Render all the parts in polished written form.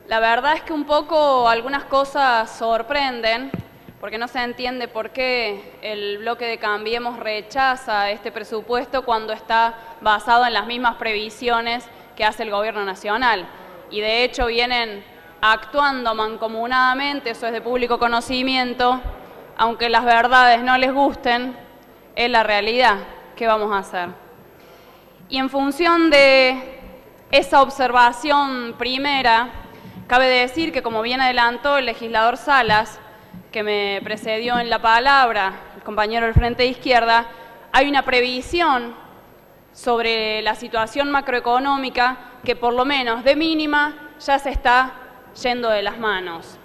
La verdad es que un poco algunas cosas sorprenden, porque no se entiende por qué el bloque de Cambiemos rechaza este presupuesto cuando está basado en las mismas previsiones que hace el Gobierno Nacional. Y de hecho vienen actuando mancomunadamente, eso es de público conocimiento, aunque las verdades no les gusten, es la realidad. ¿Qué vamos a hacer? Y en función de esa observación primera, cabe decir que, como bien adelantó el legislador Salas, que me precedió en la palabra, el compañero del Frente de Izquierda, hay una previsión sobre la situación macroeconómica que, por lo menos de mínima, ya se está yendo de las manos.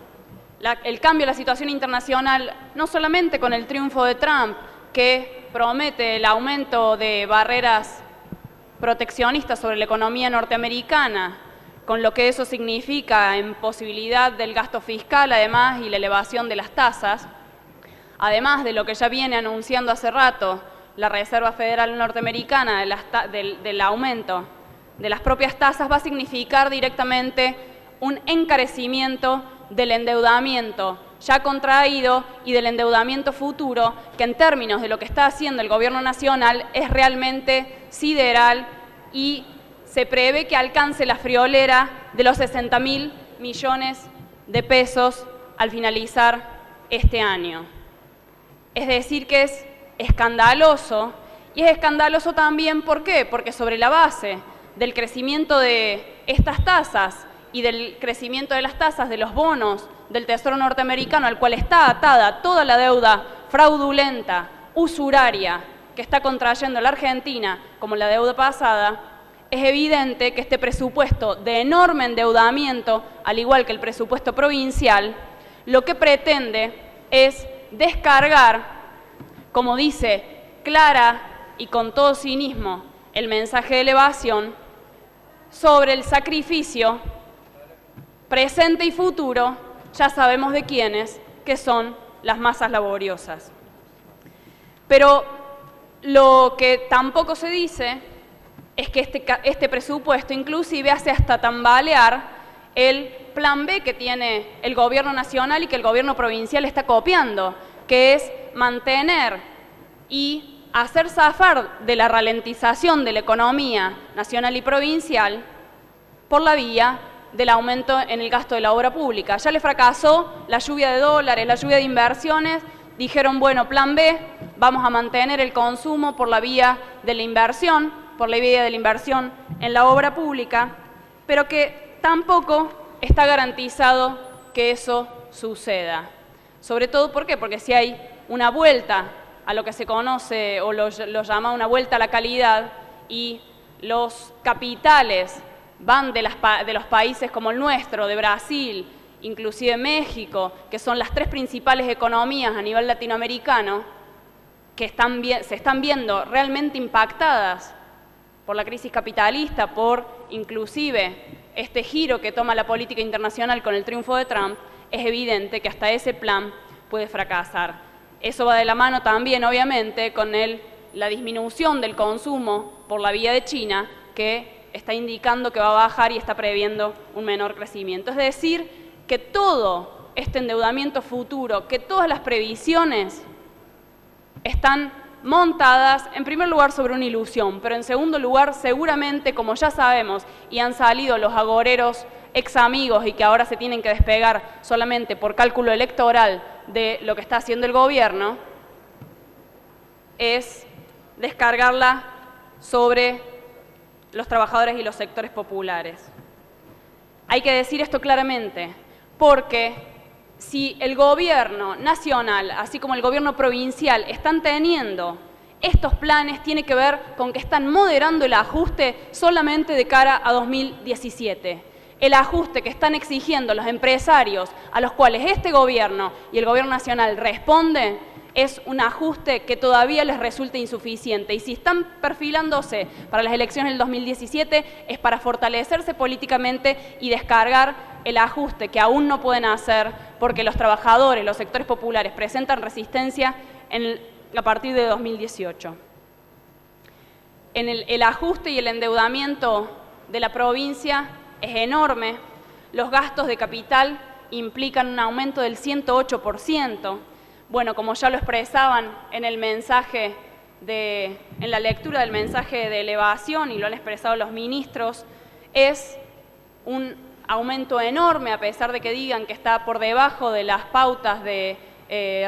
El cambio de la situación internacional, no solamente con el triunfo de Trump, que promete el aumento de barreras proteccionistas sobre la economía norteamericana, con lo que eso significa en posibilidad del gasto fiscal, además, y la elevación de las tasas, además de lo que ya viene anunciando hace rato la Reserva Federal norteamericana del aumento de las propias tasas, va a significar directamente un encarecimiento del endeudamiento ya contraído y del endeudamiento futuro, que en términos de lo que está haciendo el Gobierno Nacional es realmente sideral y se prevé que alcance la friolera de los 60.000 millones de pesos al finalizar este año. Es decir, que es escandaloso, y es escandaloso también, ¿por qué? Porque sobre la base del crecimiento de estas tasas y del crecimiento de las tasas de los bonos del Tesoro norteamericano, al cual está atada toda la deuda fraudulenta, usuraria, que está contrayendo la Argentina, como la deuda pasada, es evidente que este presupuesto de enorme endeudamiento, al igual que el presupuesto provincial, lo que pretende es descargar, como dice clara y con todo cinismo el mensaje de elevación, sobre el sacrificio presente y futuro, ya sabemos de quiénes, que son las masas laboriosas. Pero lo que tampoco se dice es que este presupuesto inclusive hace hasta tambalear el plan B que tiene el Gobierno Nacional y que el Gobierno Provincial está copiando, que es mantener y hacer zafar de la ralentización de la economía nacional y provincial por la vía del aumento en el gasto de la obra pública. Ya le fracasó la lluvia de dólares, la lluvia de inversiones. Dijeron, bueno, plan B, vamos a mantener el consumo por la vía de la inversión, por la vía de la inversión en la obra pública, pero que tampoco está garantizado que eso suceda. Sobre todo, ¿por qué? Porque si hay una vuelta a lo que se conoce o lo llama una vuelta a la calidad y los capitales van de los países como el nuestro, de Brasil, inclusive México, que son las tres principales economías a nivel latinoamericano, que se están viendo realmente impactadas por la crisis capitalista, por inclusive este giro que toma la política internacional con el triunfo de Trump, es evidente que hasta ese plan puede fracasar. Eso va de la mano también, obviamente, con la disminución del consumo por la vía de China, que está indicando que va a bajar y está previendo un menor crecimiento. Es decir, que todo este endeudamiento futuro, que todas las previsiones están montadas, en primer lugar, sobre una ilusión, pero en segundo lugar, seguramente, como ya sabemos, y han salido los agoreros ex amigos y que ahora se tienen que despegar solamente por cálculo electoral de lo que está haciendo el gobierno, es descargarla sobre los trabajadores y los sectores populares. Hay que decir esto claramente, porque si el gobierno nacional, así como el gobierno provincial, están teniendo estos planes, tiene que ver con que están moderando el ajuste solamente de cara a 2017. El ajuste que están exigiendo los empresarios, a los cuales este gobierno y el gobierno nacional responden, es un ajuste que todavía les resulta insuficiente. Y si están perfilándose para las elecciones del 2017, es para fortalecerse políticamente y descargar el ajuste que aún no pueden hacer porque los trabajadores, los sectores populares presentan resistencia a partir de 2018. El ajuste y el endeudamiento de la provincia es enorme, Los gastos de capital implican un aumento del 108%. Bueno, como ya lo expresaban en el mensaje en la lectura del mensaje de elevación y lo han expresado los ministros, es un aumento enorme, a pesar de que digan que está por debajo de las pautas de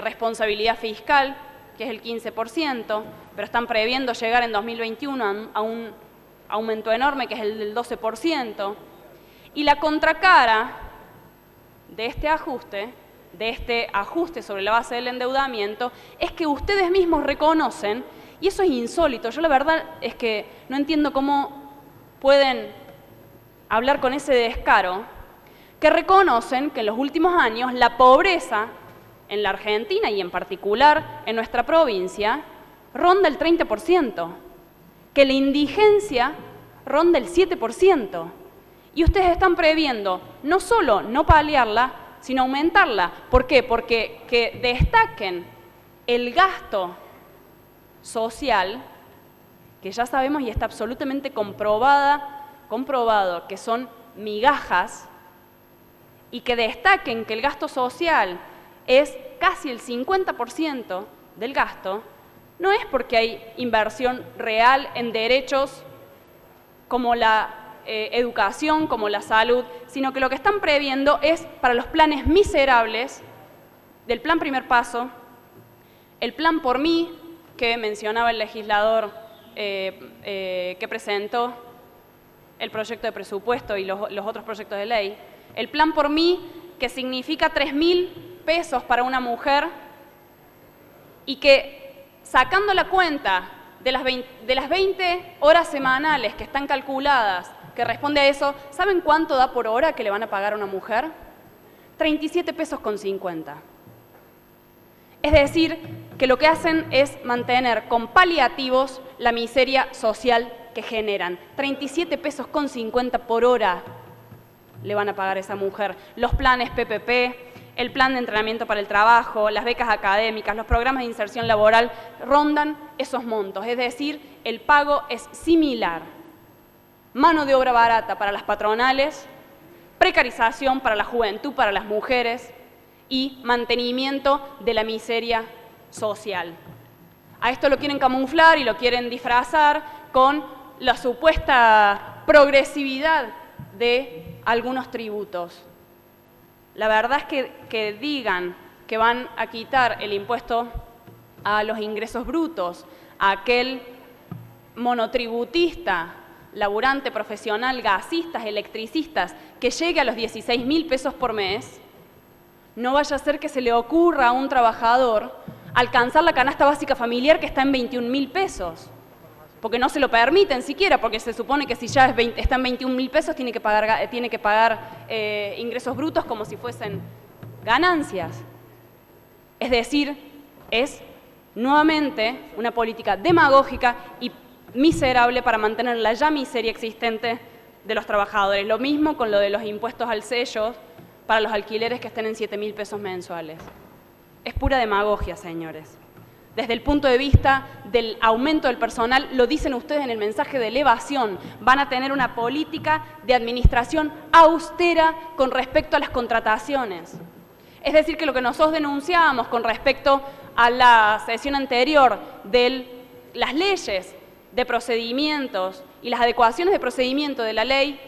responsabilidad fiscal, que es el 15%, pero están previendo llegar en 2021 a un aumento enorme, que es el del 12%. Y la contracara de este ajuste sobre la base del endeudamiento, es que ustedes mismos reconocen, y eso es insólito, yo la verdad es que no entiendo cómo pueden hablar con ese descaro, que reconocen que en los últimos años la pobreza en la Argentina y en particular en nuestra provincia ronda el 30%, que la indigencia ronda el 7%, y ustedes están previendo no solo no paliarla, sino aumentarla. ¿Por qué? Porque que destaquen el gasto social, que ya sabemos y está absolutamente comprobado que son migajas, y que destaquen que el gasto social es casi el 50% del gasto, no es porque hay inversión real en derechos como la educación, como la salud, sino que lo que están previendo es para los planes miserables del plan Primer Paso, el plan Por Mí, que mencionaba el legislador que presentó el proyecto de presupuesto y los otros proyectos de ley, el plan Por Mí, que significa 3.000 pesos para una mujer y que, sacando la cuenta de las 20 horas semanales que están calculadas, que responde a eso, ¿saben cuánto da por hora que le van a pagar a una mujer? 37 pesos con 50. Es decir, que lo que hacen es mantener con paliativos la miseria social que generan. 37 pesos con 50 por hora le van a pagar a esa mujer. Los planes PPP, el plan de entrenamiento para el trabajo, las becas académicas, los programas de inserción laboral rondan esos montos. Es decir, el pago es similar. Mano de obra barata para las patronales, precarización para la juventud, para las mujeres y mantenimiento de la miseria social. A esto lo quieren camuflar y lo quieren disfrazar con la supuesta progresividad de algunos tributos. La verdad es que digan que van a quitar el impuesto a los ingresos brutos, a aquel monotributista, laburante, profesional, gasistas, electricistas, que llegue a los 16.000 pesos por mes, no vaya a ser que se le ocurra a un trabajador alcanzar la canasta básica familiar que está en 21.000 pesos, porque no se lo permiten siquiera, porque se supone que si ya está en 21.000 pesos tiene que pagar ingresos brutos como si fuesen ganancias. Es decir, es nuevamente una política demagógica y miserable para mantener la ya miseria existente de los trabajadores. Lo mismo con lo de los impuestos al sello para los alquileres que estén en 7.000 pesos mensuales. Es pura demagogia, señores. Desde el punto de vista del aumento del personal, lo dicen ustedes en el mensaje de elevación, van a tener una política de administración austera con respecto a las contrataciones. Es decir, que lo que nosotros denunciábamos con respecto a la sesión anterior de las leyes de procedimientos y las adecuaciones de procedimiento de la ley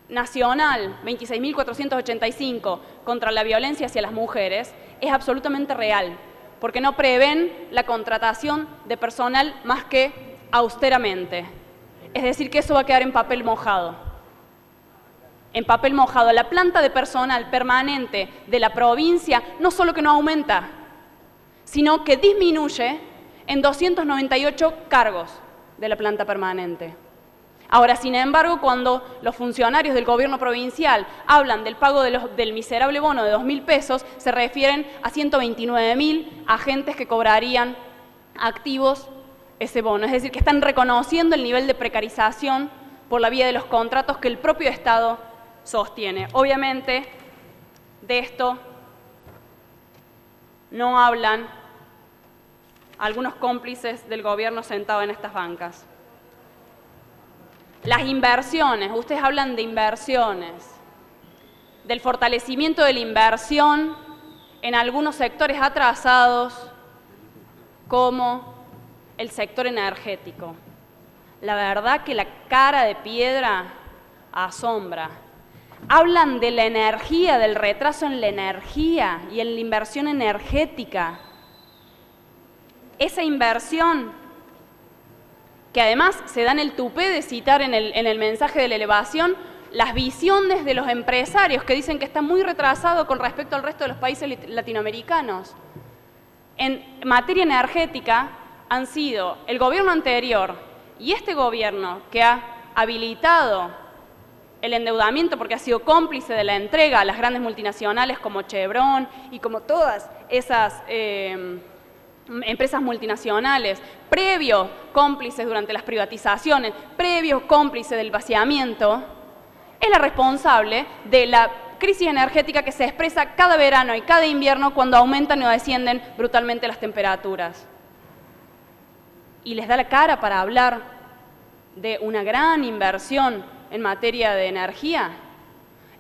nacional 26.485 contra la violencia hacia las mujeres es absolutamente real, porque no prevén la contratación de personal más que austeramente. Es decir, que eso va a quedar en papel mojado. En papel mojado. La planta de personal permanente de la provincia no solo que no aumenta, sino que disminuye en 298 cargos de la planta permanente. Ahora, sin embargo, cuando los funcionarios del gobierno provincial hablan del pago del miserable bono de 2.000 pesos, se refieren a 129.000 agentes que cobrarían activos ese bono. Es decir, que están reconociendo el nivel de precarización por la vía de los contratos que el propio Estado sostiene. Obviamente, de esto no hablan algunos cómplices del gobierno sentados en estas bancas. Las inversiones, ustedes hablan de inversiones. del fortalecimiento de la inversión en algunos sectores atrasados, como el sector energético. La verdad que la cara de piedra asombra. Hablan de la energía, del retraso en la energía y en la inversión energética. Esa inversión, que además se dan el tupé de citar en el mensaje de la elevación las visiones de los empresarios que dicen que está muy retrasado con respecto al resto de los países latinoamericanos. En materia energética han sido el gobierno anterior y este gobierno que ha habilitado el endeudamiento porque ha sido cómplice de la entrega a las grandes multinacionales como Chevron y como todas esas empresas multinacionales, previos cómplices durante las privatizaciones, previos cómplices del vaciamiento, es la responsable de la crisis energética que se expresa cada verano y cada invierno cuando aumentan o descienden brutalmente las temperaturas. Y les da la cara para hablar de una gran inversión en materia de energía.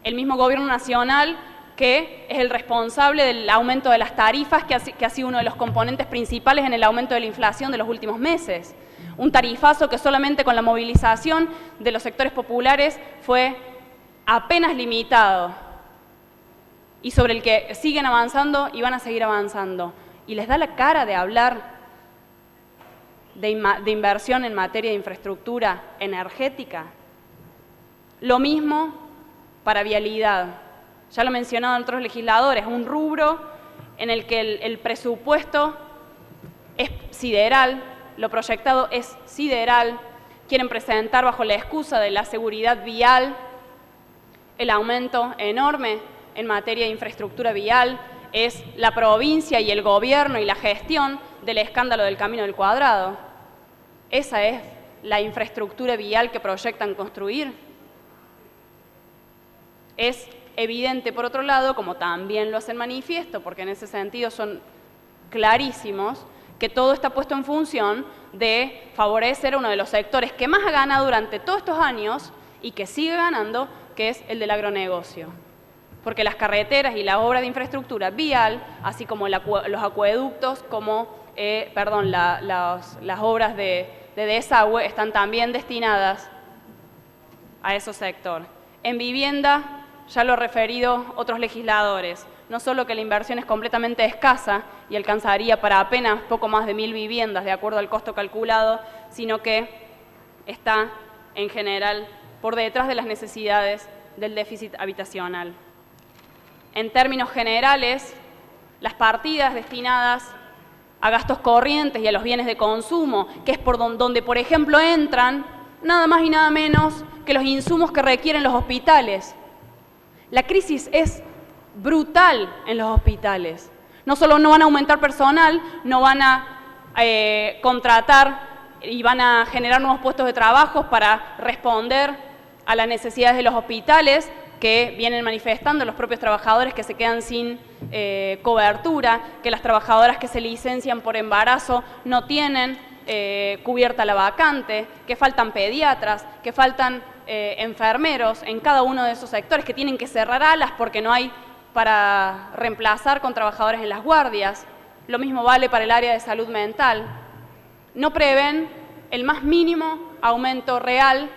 El mismo gobierno nacional que es el responsable del aumento de las tarifas, que ha sido uno de los componentes principales en el aumento de la inflación de los últimos meses. Un tarifazo que solamente con la movilización de los sectores populares fue apenas limitado y sobre el que siguen avanzando y van a seguir avanzando. Y les da la cara de hablar de inversión en materia de infraestructura energética. Lo mismo para vialidad. Ya lo mencionaban otros legisladores, un rubro en el que el presupuesto es sideral, lo proyectado es sideral, quieren presentar bajo la excusa de la seguridad vial el aumento enorme en materia de infraestructura vial, es la provincia y el gobierno y la gestión del escándalo del Camino del Cuadrado. Esa es la infraestructura vial que proyectan construir. Es evidente, por otro lado, como también lo hacen manifiesto, porque en ese sentido son clarísimos, que todo está puesto en función de favorecer a uno de los sectores que más ha ganado durante todos estos años y que sigue ganando, que es el del agronegocio. Porque las carreteras y las obras de infraestructura vial, así como los acueductos, como las obras de desagüe, están también destinadas a esos sectores. En vivienda, ya lo han referido otros legisladores, no solo que la inversión es completamente escasa y alcanzaría para apenas poco más de 1000 viviendas de acuerdo al costo calculado, sino que está en general por detrás de las necesidades del déficit habitacional. En términos generales, las partidas destinadas a gastos corrientes y a los bienes de consumo, que es por donde, por ejemplo, entran nada más y nada menos que los insumos que requieren los hospitales. La crisis es brutal en los hospitales. No solo no van a aumentar personal, no van a contratar y van a generar nuevos puestos de trabajo para responder a las necesidades de los hospitales que vienen manifestando los propios trabajadores que se quedan sin cobertura, que las trabajadoras que se licencian por embarazo no tienen cubierta la vacante, que faltan pediatras, que faltan enfermeros en cada uno de esos sectores, que tienen que cerrar alas porque no hay para reemplazar con trabajadores en las guardias. Lo mismo vale para el área de salud mental. No prevén el más mínimo aumento real,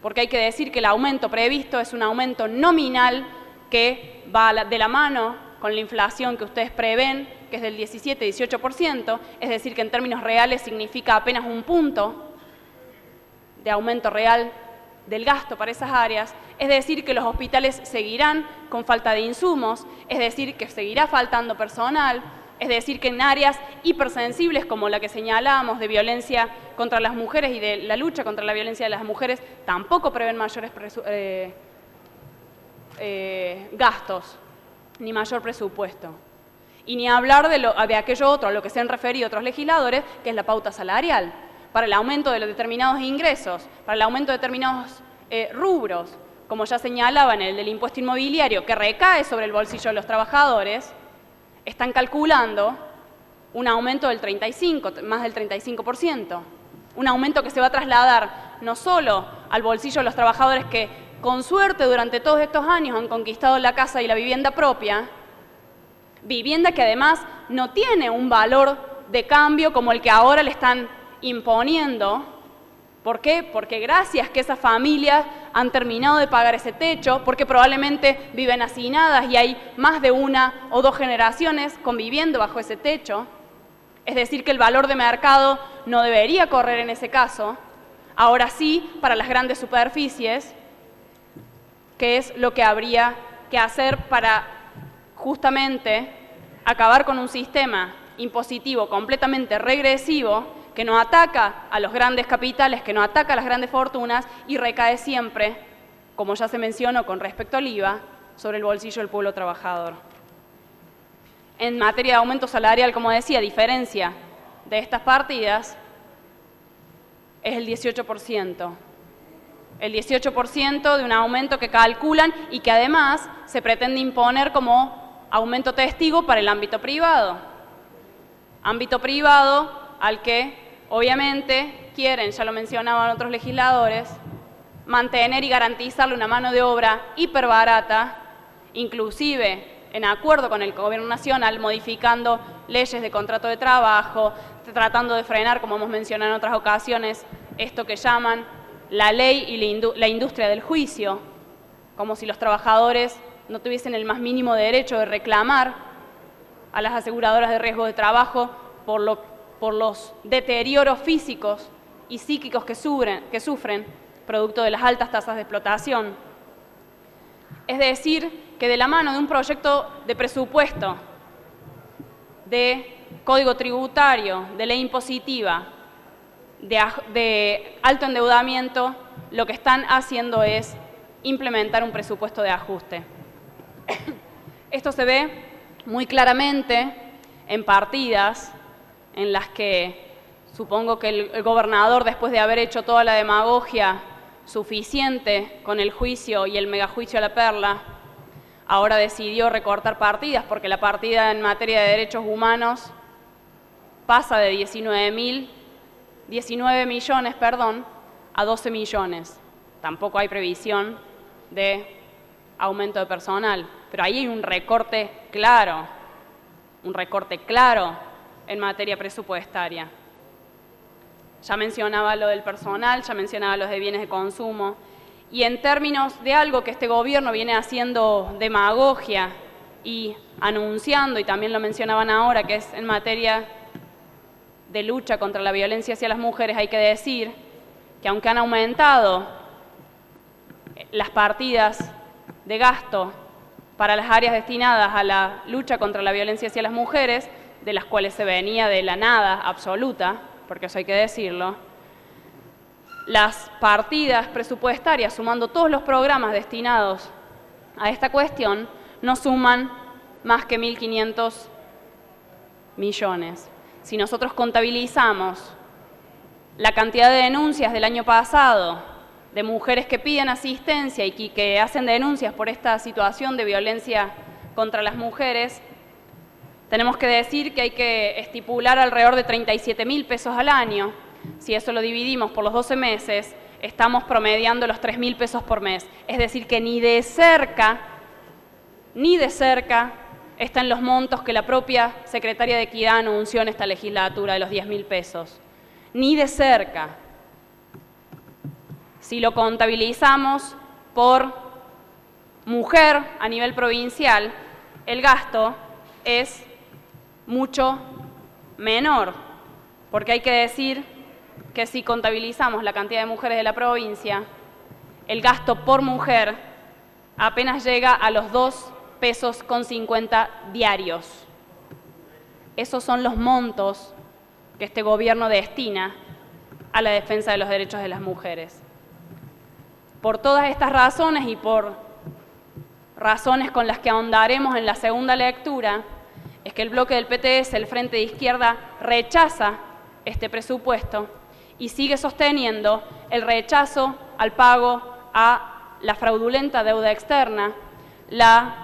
porque hay que decir que el aumento previsto es un aumento nominal que va de la mano con la inflación que ustedes prevén, que es del 17-18%, es decir, que en términos reales significa apenas un punto de aumento real del gasto para esas áreas, es decir, que los hospitales seguirán con falta de insumos, es decir, que seguirá faltando personal, es decir, que en áreas hipersensibles como la que señalábamos de violencia contra las mujeres y de la lucha contra la violencia de las mujeres, tampoco prevén mayores gastos ni mayor presupuesto. Y ni hablar de aquello otro a lo que se han referido otros legisladores, que es la pauta salarial, para el aumento de los determinados ingresos, para el aumento de determinados rubros, como ya señalaban, el del impuesto inmobiliario, que recae sobre el bolsillo de los trabajadores, están calculando un aumento del más del 35%, un aumento que se va a trasladar no solo al bolsillo de los trabajadores que con suerte durante todos estos años han conquistado la casa y la vivienda propia, vivienda que además no tiene un valor de cambio como el que ahora le están imponiendo. ¿Por qué? Porque gracias que esas familias han terminado de pagar ese techo, porque probablemente viven hacinadas y hay más de una o dos generaciones conviviendo bajo ese techo. Es decir, que el valor de mercado no debería correr en ese caso. Ahora sí, para las grandes superficies, ¿qué es lo que habría que hacer para justamente acabar con un sistema impositivo completamente regresivo que no ataca a los grandes capitales, que no ataca a las grandes fortunas y recae siempre, como ya se mencionó con respecto al IVA, sobre el bolsillo del pueblo trabajador? En materia de aumento salarial, como decía, a diferencia de estas partidas, es el 18%. El 18% de un aumento que calculan y que además se pretende imponer como aumento testigo para el ámbito privado. Ámbito privado al que obviamente quieren, ya lo mencionaban otros legisladores, mantener y garantizarle una mano de obra hiperbarata, inclusive en acuerdo con el Gobierno Nacional, modificando leyes de contrato de trabajo, tratando de frenar, como hemos mencionado en otras ocasiones, esto que llaman la ley y la industria del juicio, como si los trabajadores no tuviesen el más mínimo derecho de reclamar a las aseguradoras de riesgo de trabajo por los deterioros físicos y psíquicos que sufren producto de las altas tasas de explotación. Es decir, que de la mano de un proyecto de presupuesto, de código tributario, de ley impositiva, de alto endeudamiento, lo que están haciendo es implementar un presupuesto de ajuste. Esto se ve muy claramente en partidas en las que supongo que el gobernador, después de haber hecho toda la demagogia suficiente con el juicio y el megajuicio a la Perla, ahora decidió recortar partidas porque la partida en materia de derechos humanos pasa de 19 millones a 12 millones. Tampoco hay previsión de aumento de personal, pero ahí hay un recorte claro en materia presupuestaria. Ya mencionaba lo del personal, ya mencionaba los de bienes de consumo. Y en términos de algo que este gobierno viene haciendo demagogia y anunciando, y también lo mencionaban ahora, que es en materia de lucha contra la violencia hacia las mujeres, hay que decir que aunque han aumentado las partidas de gasto para las áreas destinadas a la lucha contra la violencia hacia las mujeres, de las cuales se venía de la nada absoluta, porque eso hay que decirlo, las partidas presupuestarias, sumando todos los programas destinados a esta cuestión, no suman más que 1.500 millones. Si nosotros contabilizamos la cantidad de denuncias del año pasado de mujeres que piden asistencia y que hacen denuncias por esta situación de violencia contra las mujeres, tenemos que decir que hay que estipular alrededor de 37.000 pesos al año. Si eso lo dividimos por los 12 meses, estamos promediando los 3.000 pesos por mes. Es decir, que ni de cerca están los montos que la propia Secretaria de Equidad anunció en esta legislatura de los 10.000 pesos. Ni de cerca. Si lo contabilizamos por mujer a nivel provincial, el gasto es mucho menor, porque hay que decir que si contabilizamos la cantidad de mujeres de la provincia, el gasto por mujer apenas llega a los 2,50 pesos diarios. Esos son los montos que este gobierno destina a la defensa de los derechos de las mujeres. Por todas estas razones y por razones con las que ahondaremos en la segunda lectura, es que el bloque del PTS, el Frente de Izquierda, rechaza este presupuesto y sigue sosteniendo el rechazo al pago a la fraudulenta deuda externa, la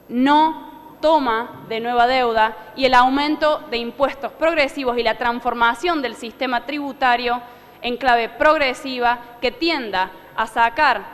no toma de nueva deuda y el aumento de impuestos progresivos y la transformación del sistema tributario en clave progresiva que tienda a sacar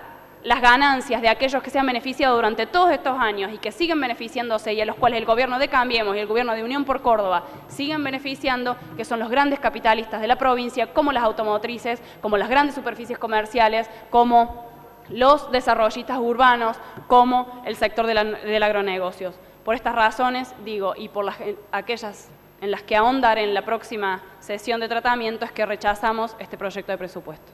las ganancias de aquellos que se han beneficiado durante todos estos años y que siguen beneficiándose y a los cuales el gobierno de Cambiemos y el gobierno de Unión por Córdoba siguen beneficiando, que son los grandes capitalistas de la provincia, como las automotrices, como las grandes superficies comerciales, como los desarrollistas urbanos, como el sector del agronegocio. Por estas razones, digo, y por aquellas en las que ahondar en la próxima sesión de tratamiento, es que rechazamos este proyecto de presupuesto.